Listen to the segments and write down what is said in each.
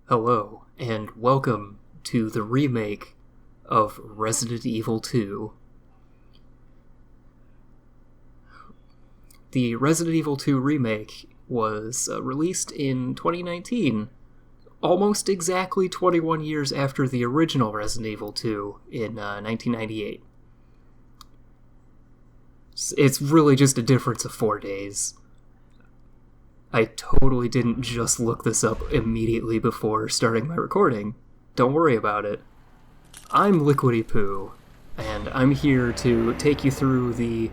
Hello, and welcome to the remake of Resident Evil 2. The Resident Evil 2 remake was released in 2019, almost exactly 21 years after the original Resident Evil 2 in 1998. It's really just a difference of 4 days. I totally didn't just look this up immediately before starting my recording. Don't worry about it. I'm Liquidy Poo, and I'm here to take you through the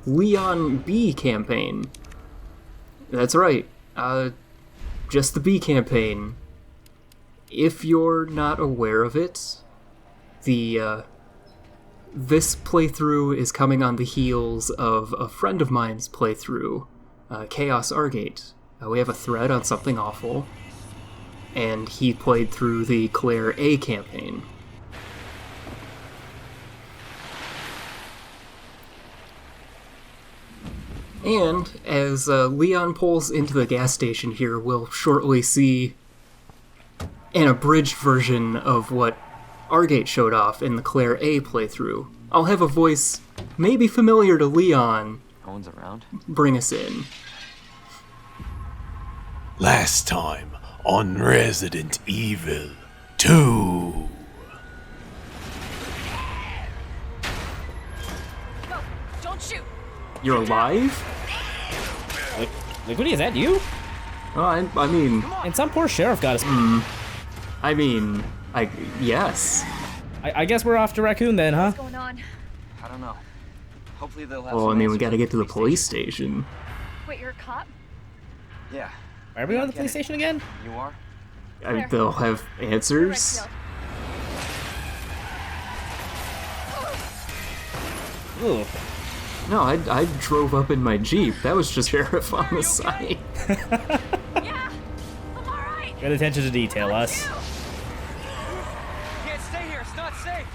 Leon B campaign. That's right, just the B campaign. If you're not aware of it, this playthrough is coming on the heels of a friend of mine's playthrough, ChaosArgate. We have a thread on Something Awful, and he played through the Claire A campaign. And as Leon pulls into the gas station here, we'll shortly see an abridged version of what Argate showed off in the Claire A playthrough. I'll have a voice maybe familiar to Leon. No one's around. Bring us in. Last time on Resident Evil 2. No, don't shoot. You're alive? Liquidy, is that you? Oh, I mean... And some poor sheriff got us. Yes. I guess we're off to Raccoon then, huh? What's going on? I don't know. Hopefully they'll have. Well, I some mean, we answers gotta at get to the police police station. Wait, you're a cop? Yeah. Are we on the police Get it. station again? You are? They'll have answers? Ooh. No, I drove up in my Jeep. That was just sheriff on the side. Yeah, I'm alright. Good attention to detail, us. You can't stay here. It's not safe.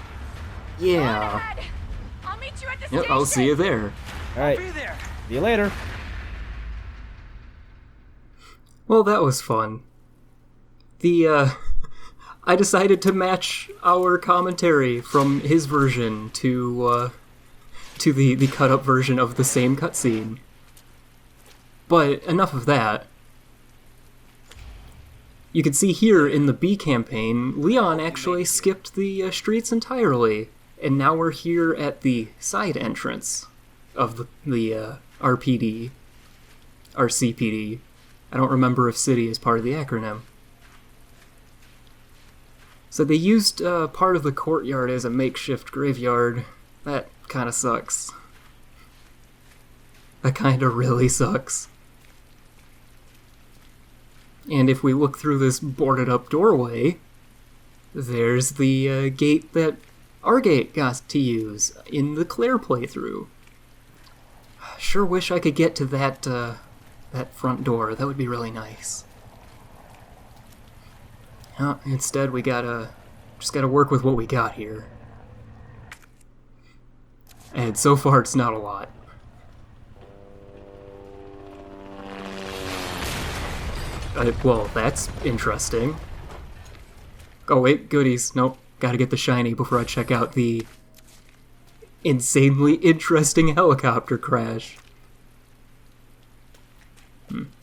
Yeah. Dad, I'll meet you at the Yep, station. I'll see you there. Alright, Be there. see you later. Well, that was fun. I decided to match our commentary from his version to the cut-up version of the same cutscene. But enough of that. You can see here in the B campaign, Leon actually skipped the streets entirely, and now we're here at the side entrance of the RPD, RCPD. I don't remember if city is part of the acronym. So they used part of the courtyard as a makeshift graveyard. That kind of sucks. That kind of really sucks. And if we look through this boarded up doorway, there's the gate that Argate got to use in the Claire playthrough. Sure wish I could get to that front door. That would be really nice. Instead, we just gotta work with what we got here. And so far, it's not a lot. Well, that's interesting. Oh wait, goodies. Nope, gotta get the shiny before I check out the insanely interesting helicopter crash.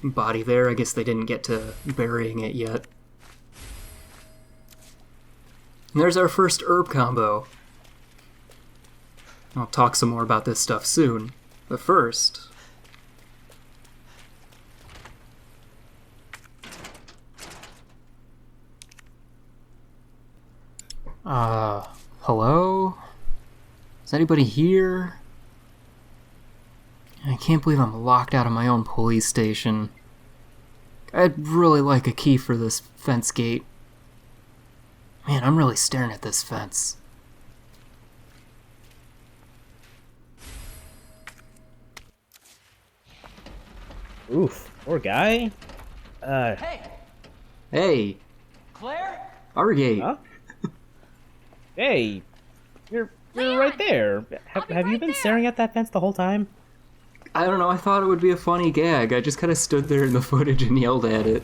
Body there, I guess they didn't get to burying it yet. And there's our first herb combo. I'll talk some more about this stuff soon, but first... hello? Is anybody here? I can't believe I'm locked out of my own police station. I'd really like a key for this fence gate. Man, I'm really staring at this fence. Oof, poor guy. Hey, Hey, Claire. Argate. Huh? Hey, you're Leon! right there. I'll be Have you right been there. staring at that fence the whole time? I don't know, I thought it would be a funny gag. I just kind of stood there in the footage and yelled at it.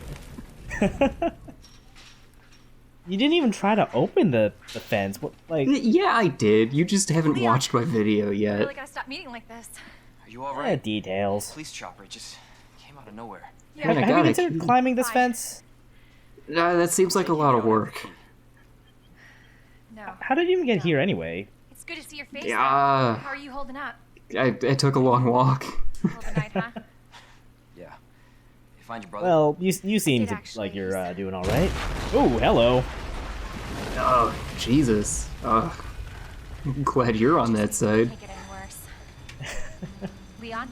You didn't even try to open the fence. What, like... Yeah, I did. You just haven't Leon, watched my video I yet. really gotta stop meeting like this. Are you alright? details. Police chopper just came out of nowhere. Yeah, Have I you got it. considered climbing this fence? That seems like a lot of work. no. How did you even get here anyway? It's good to see your face. Yeah. Now. How are you holding up? I took a long walk. Middle of the night, huh? Yeah. You find your brother? Well, you seem did to, actually like you're use doing all right. Oh, hello. Oh, Jesus. I'm glad you're on that side. Can't get any worse. Leon,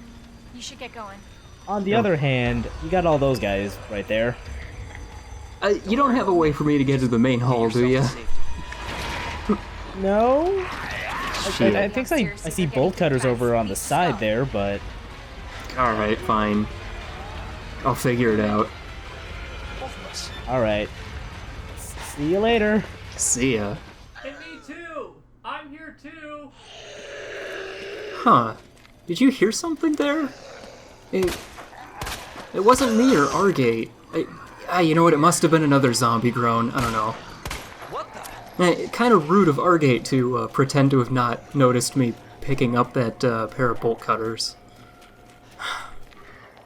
you should get going. On the other hand, you got all those guys right there. You don't have a way for me to get to the main hall, do you? No? Shit. I think I see bolt cutters over on the side there, but... Alright, fine. I'll figure it out. Both of us. Alright. See you later. See ya. And me too! I'm here too! Huh. Did you hear something there? It wasn't me or Argate. You know what? It must have been another zombie groan. I don't know. What the? Kind of rude of Argate to pretend to have not noticed me picking up that pair of bolt cutters.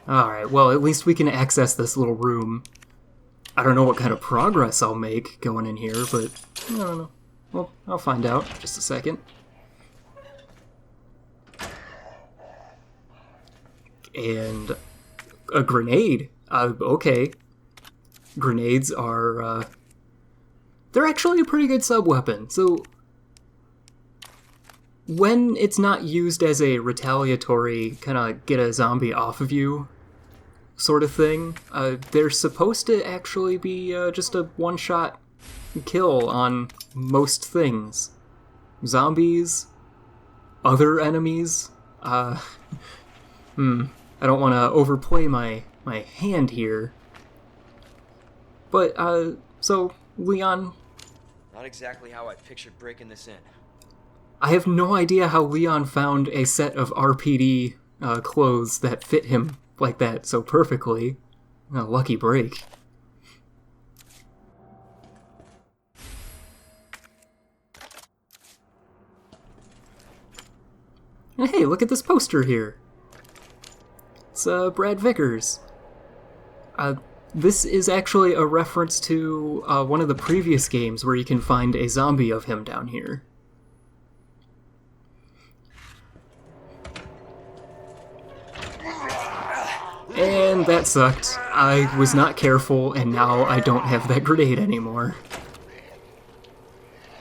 Alright, well, at least we can access this little room. I don't know what kind of progress I'll make going in here, but I don't know. Well, I'll find out in just a second. And a grenade. Okay. Grenades are, they're actually a pretty good sub-weapon, so when it's not used as a retaliatory kind of get a zombie off of you sort of thing, they're supposed to actually be just a one-shot kill on most things. Zombies, other enemies. I don't want to overplay my hand here. But, so, Leon, Not exactly how I pictured breaking this in. I have no idea how Leon found a set of RPD clothes that fit him like that so perfectly. A lucky break. And hey, look at this poster here. It's Brad Vickers. This is actually a reference to one of the previous games where you can find a zombie of him down here. And that sucked. I was not careful, and now I don't have that grenade anymore.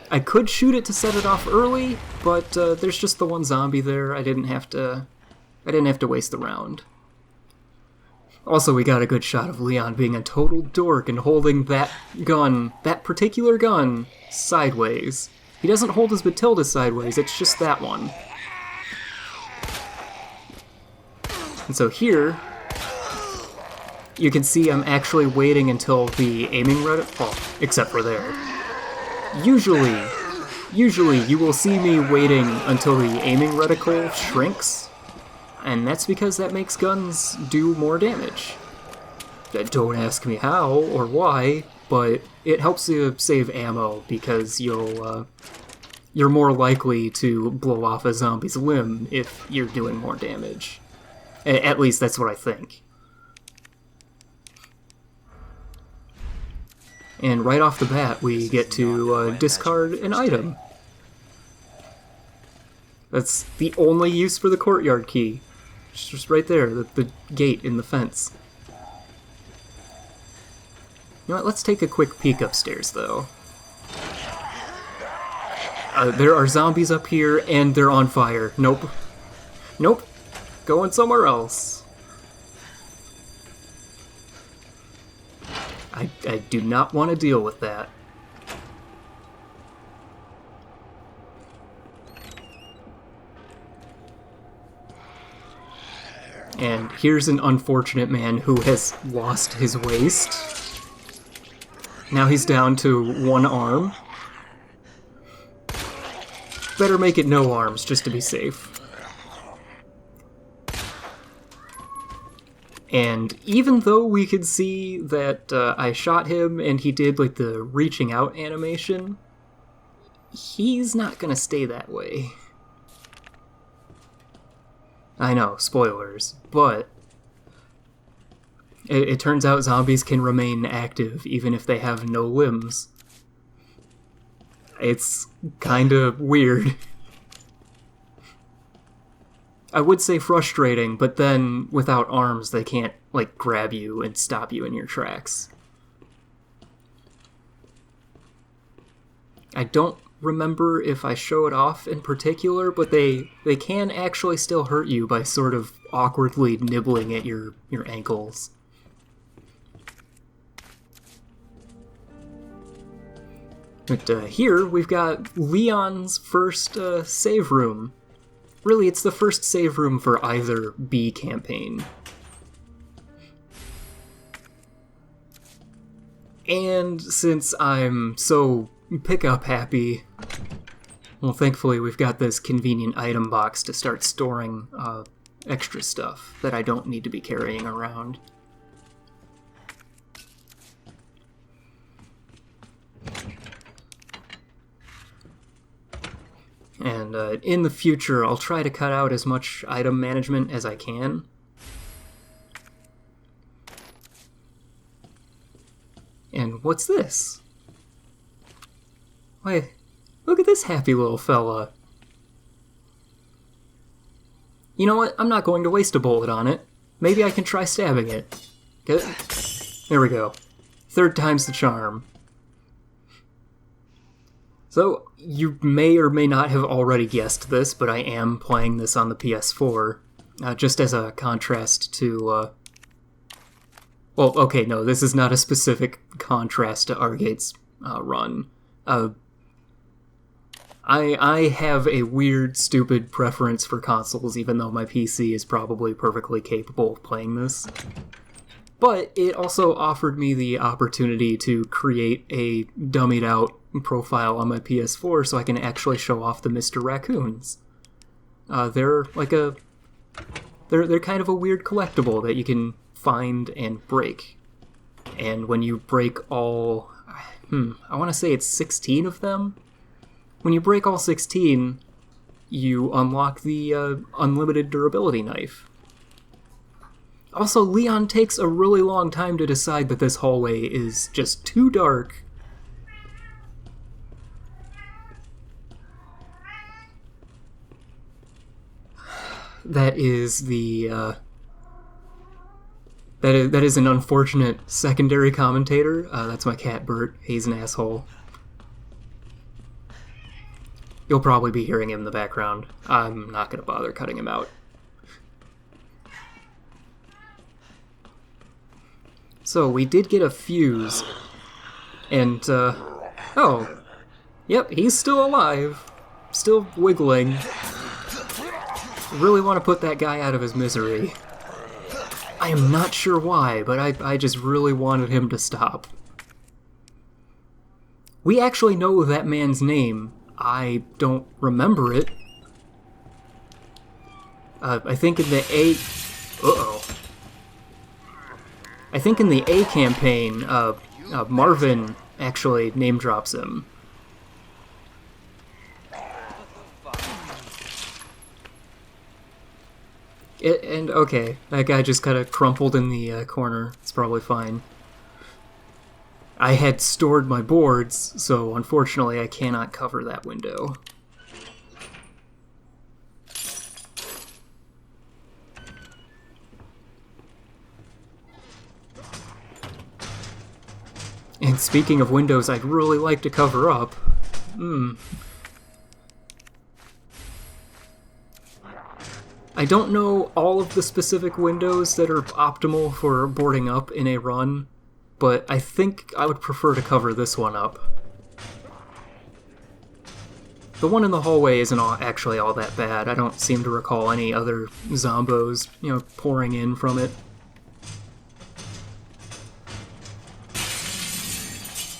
I could shoot it to set it off early, but there's just the one zombie there. I didn't have to waste the round. Also, we got a good shot of Leon being a total dork and holding that gun, that particular gun, sideways. He doesn't hold his Matilda sideways, it's just that one. And so here, you can see I'm actually waiting until the aiming reticle, well, except for there. Usually you will see me waiting until the aiming reticle shrinks, and that's because that makes guns do more damage. Don't ask me how or why, but it helps you save ammo because you're more likely to blow off a zombie's limb if you're doing more damage. At least that's what I think. And right off the bat, we get to discard an item. That's the only use for the courtyard key. It's just right there, the gate in the fence. You know what, let's take a quick peek upstairs, though. There are zombies up here, and they're on fire. Nope. Nope. Going somewhere else. I do not want to deal with that. And here's an unfortunate man who has lost his waist. Now he's down to one arm. Better make it no arms, just to be safe. And even though we could see that I shot him and he did like the reaching out animation, he's not gonna stay that way. I know, spoilers, but it turns out zombies can remain active even if they have no limbs. It's kinda weird. I would say frustrating, but then without arms they can't, like, grab you and stop you in your tracks. I don't remember if I show it off in particular, but they can actually still hurt you by sort of awkwardly nibbling at your ankles. But here we've got Leon's first save room. Really, it's the first save room for either B campaign. And since I'm so pickup happy, well, thankfully we've got this convenient item box to start storing extra stuff that I don't need to be carrying around. And in the future, I'll try to cut out as much item management as I can. And what's this? Why, look at this happy little fella. You know what? I'm not going to waste a bullet on it. Maybe I can try stabbing it. Good. There we go. Third time's the charm. So, you may or may not have already guessed this, but I am playing this on the PS4, just as a contrast to, well, okay, no, this is not a specific contrast to Argate's run. I have a weird, stupid preference for consoles, even though my PC is probably perfectly capable of playing this. But it also offered me the opportunity to create a dummied-out profile on my PS4 so I can actually show off the Mr. Raccoons. They're like they're kind of a weird collectible that you can find and break. And when you break all, I want to say it's 16 of them. When you break all 16, you unlock the unlimited durability knife. Also, Leon takes a really long time to decide that this hallway is just too dark. That is the, that is an unfortunate secondary commentator. That's my cat, Bert. He's an asshole. You'll probably be hearing him in the background. I'm not gonna bother cutting him out. So, we did get a fuse, and, oh, yep, he's still alive, still wiggling. Really want to put that guy out of his misery. I am not sure why, but I just really wanted him to stop. We actually know that man's name. I don't remember it. I think in the I think in the A campaign, Marvin actually name drops him. And okay, that guy just kind of crumpled in the corner. It's probably fine. I had stored my boards, so unfortunately I cannot cover that window. And speaking of windows I'd really like to cover up, I don't know all of the specific windows that are optimal for boarding up in a run, but I think I would prefer to cover this one up. The one in the hallway isn't actually all that bad. I don't seem to recall any other zombos, pouring in from it.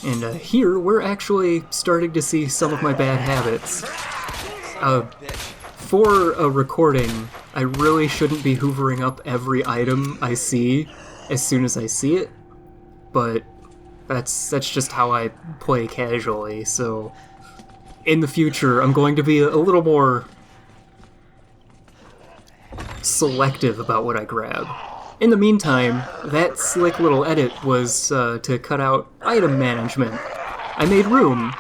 And here, we're actually starting to see some of my bad habits. For a recording, I really shouldn't be hoovering up every item I see as soon as I see it, but that's just how I play casually, so in the future I'm going to be a little more selective about what I grab. In the meantime, that slick little edit was to cut out item management. I made room.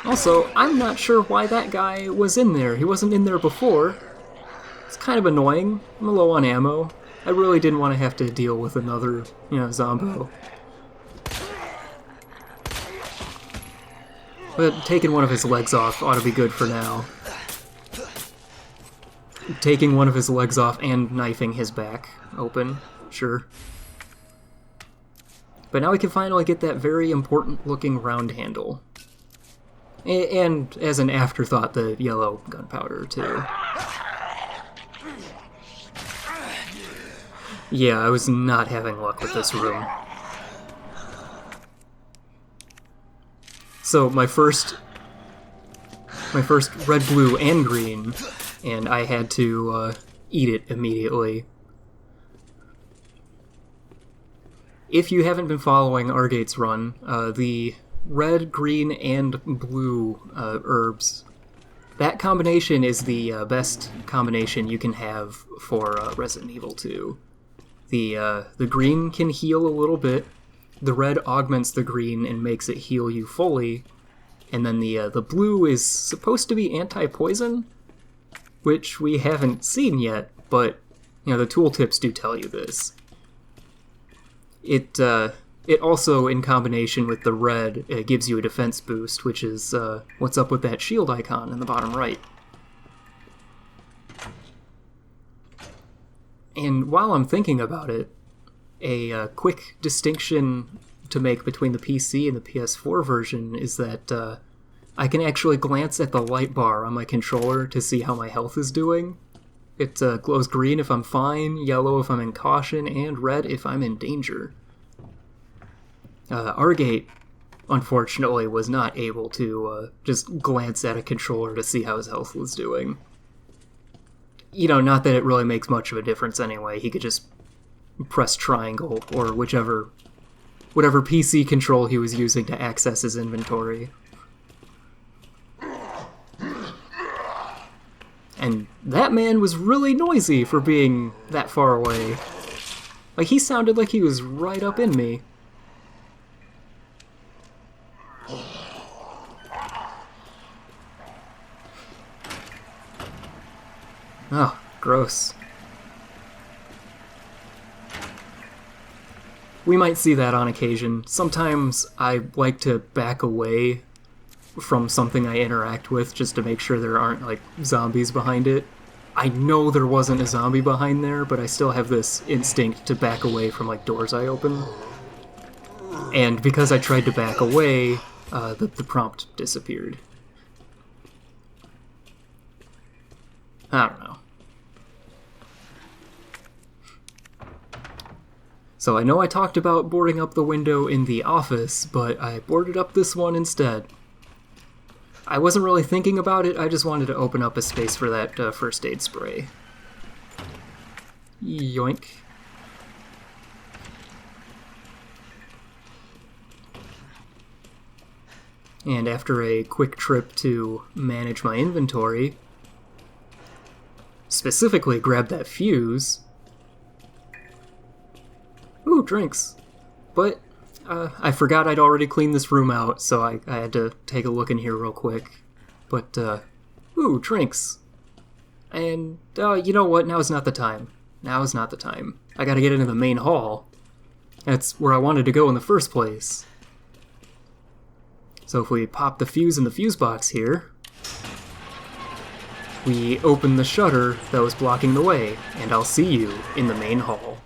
Also, I'm not sure why that guy was in there. He wasn't in there before. It's kind of annoying. I'm low on ammo. I really didn't want to have to deal with another, zombo. But taking one of his legs off ought to be good for now. Taking one of his legs off and knifing his back open, sure. But now we can finally get that very important looking round handle. And as an afterthought, the yellow gunpowder too. Yeah, I was not having luck with this room. So my first red, blue, and green, and I had to eat it immediately. If you haven't been following Argate's run, the red, green, and blue herbs, that combination is the best combination you can have for Resident Evil 2. The green can heal a little bit, the red augments the green and makes it heal you fully, and then the blue is supposed to be anti-poison, which we haven't seen yet, but the tooltips do tell you this. It also, in combination with the red, it gives you a defense boost, which is what's up with that shield icon in the bottom right. And while I'm thinking about it, a quick distinction to make between the PC and the PS4 version is that I can actually glance at the light bar on my controller to see how my health is doing. It glows green if I'm fine, yellow if I'm in caution, and red if I'm in danger. Argate, unfortunately, was not able to just glance at a controller to see how his health was doing. Not that it really makes much of a difference anyway. He could just press triangle or whatever PC control he was using to access his inventory. And that man was really noisy for being that far away. Like, he sounded like he was right up in me. Oh, gross. We might see that on occasion. Sometimes I like to back away from something I interact with just to make sure there aren't, zombies behind it. I know there wasn't a zombie behind there, but I still have this instinct to back away from, doors I open. And because I tried to back away, the prompt disappeared. I don't know. So I know I talked about boarding up the window in the office, but I boarded up this one instead. I wasn't really thinking about it, I just wanted to open up a space for that first aid spray. Yoink. And after a quick trip to manage my inventory, specifically grab that fuse. Ooh, drinks. But I forgot I'd already cleaned this room out, so I had to take a look in here real quick. But, ooh, drinks. And, you know what? Now is not the time. Now is not the time. I gotta get into the main hall. That's where I wanted to go in the first place. So if we pop the fuse in the fuse box here, we open the shutter that was blocking the way, and I'll see you in the main hall.